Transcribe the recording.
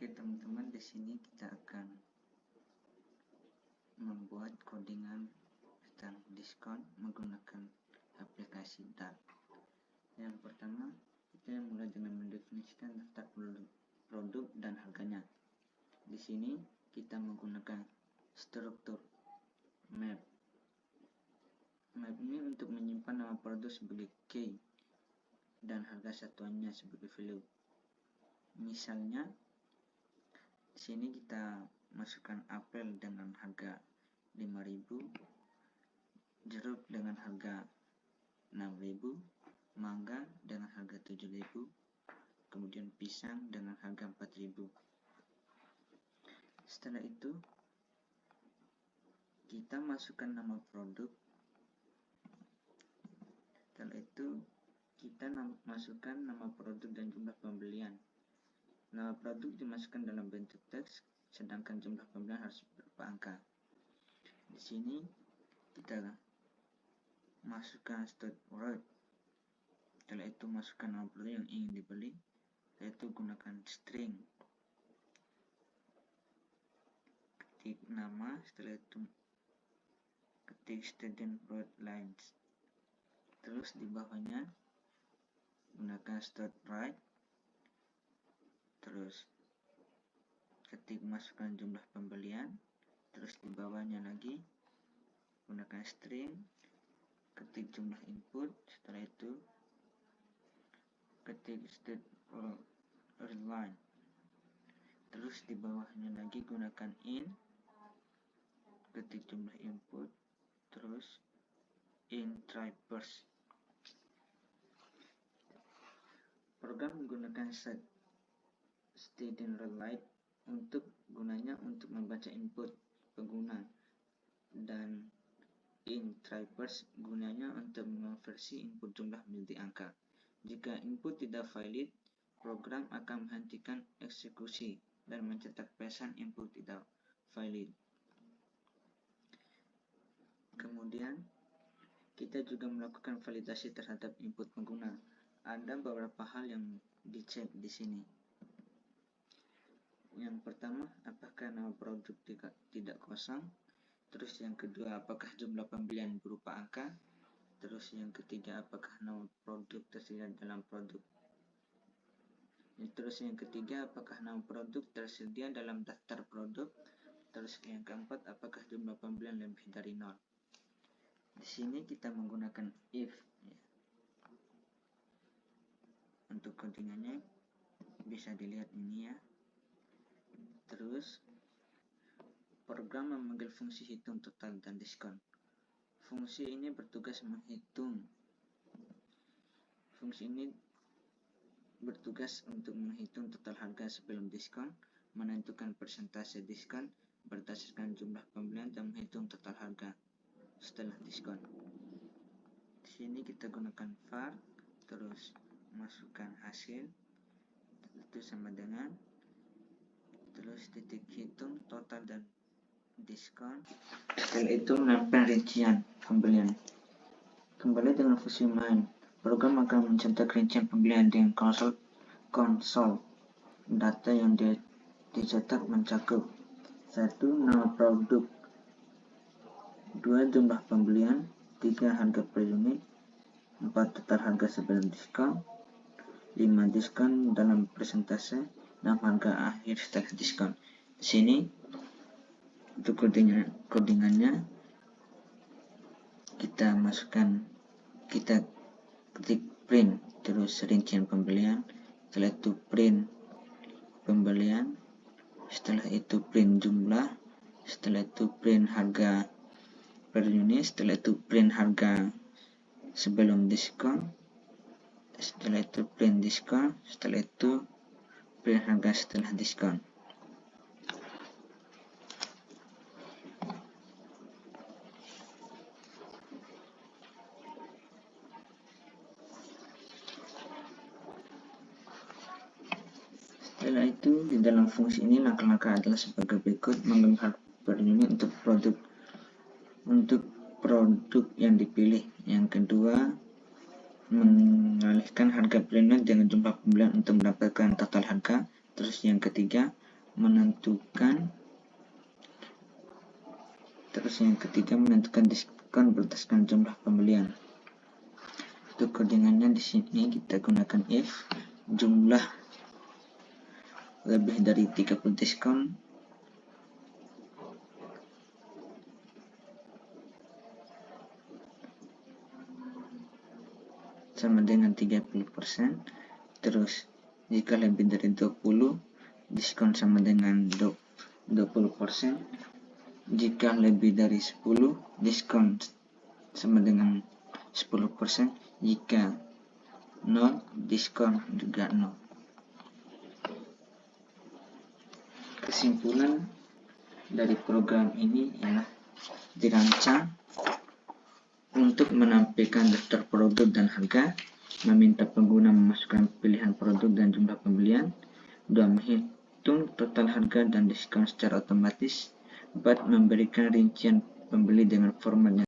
Oke teman-teman, di sini kita akan membuat codingan tentang diskon menggunakan aplikasi DART. Yang pertama, kita mulai dengan mendefinisikan daftar produk dan harganya. Di sini kita menggunakan struktur map. Map ini untuk menyimpan nama produk sebagai key dan harga satuannya sebagai value. Misalnya, di sini kita masukkan apel dengan harga 5.000, jeruk dengan harga 6.000, mangga dengan harga 7.000, kemudian pisang dengan harga 4.000. Setelah itu kita masukkan nama produk. Setelah itu kita masukkan nama produk dan jumlah pembelian. Nama produk dimasukkan dalam bentuk teks, sedangkan jumlah pembelian harus berupa angka. Di sini kita masukkan start word. Setelah itu masukkan nama produk yang ingin dibeli. Setelah itu gunakan string. Ketik nama, setelah itu ketik student product lines. Terus di bawahnya gunakan start right. Terus ketik masukkan jumlah pembelian, terus di bawahnya lagi gunakan string, ketik jumlah input, setelah itu ketik state line, terus di bawahnya lagi gunakan in, ketik jumlah input, terus in try first. Program menggunakan set student light gunanya untuk membaca input pengguna, dan in try first gunanya untuk mengonversi input jumlah menjadi angka. Jika input tidak valid, program akan menghentikan eksekusi dan mencetak pesan input tidak valid. Kemudian kita juga melakukan validasi terhadap input pengguna. Ada beberapa hal yang dicek di sini. Yang pertama, apakah nama produk tidak kosong. Terus yang kedua, apakah jumlah pembelian berupa angka. Terus yang ketiga, apakah nama produk tersedia dalam produk. Terus yang ketiga, apakah nama produk tersedia dalam daftar produk. Terus yang keempat, apakah jumlah pembelian lebih dari 0. Di sini kita menggunakan if. Untuk codingannya bisa dilihat ini ya. Terus program memanggil fungsi hitung total dan diskon. Fungsi ini bertugas menghitung. Fungsi ini bertugas untuk menghitung total harga sebelum diskon, menentukan persentase diskon berdasarkan jumlah pembelian, dan menghitung total harga setelah diskon. Di sini kita gunakan var, terus masukkan hasil, itu sama dengan, terus titik hitung total dan diskon. Setelah itu menambahkan rincian pembelian. Kembali dengan fungsi main, program akan mencetak rincian pembelian dengan konsol data yang dicetak mencakup 1. Nama produk, 2. Jumlah pembelian, 3. Harga per unit, 4. Total harga sebelum diskon, 5. Diskon dalam persentase, 6. Harga akhir setelah diskon. Di sini untuk codingannya kita ketik print, terus rincian pembelian, setelah itu print pembelian, setelah itu print jumlah, setelah itu print harga per unit, setelah itu print harga sebelum diskon, setelah itu print diskon, setelah itu print harga setelah diskon. Setelah itu di dalam fungsi ini langkah-langkah adalah sebagai berikut: mengambil harga per unit untuk produk yang dipilih. Yang kedua, mengalihkan harga per unit dengan jumlah pembelian untuk mendapatkan total harga. Terus yang ketiga, menentukan, terus yang ketiga menentukan diskon berdasarkan jumlah pembelian. Untuk codingannya di sini kita gunakan if jumlah lebih dari 30 diskon sama dengan 30%. Terus jika lebih dari 20 diskon sama dengan 20%. Jika lebih dari 10 diskon sama dengan 10%. Jika 0 diskon juga 0. Kesimpulan dari program ini ialah dirancang untuk menampilkan daftar produk dan harga, meminta pengguna memasukkan pilihan produk dan jumlah pembelian, 2. Menghitung total harga dan diskon secara otomatis, 4. Memberikan rincian pembeli dengan format yang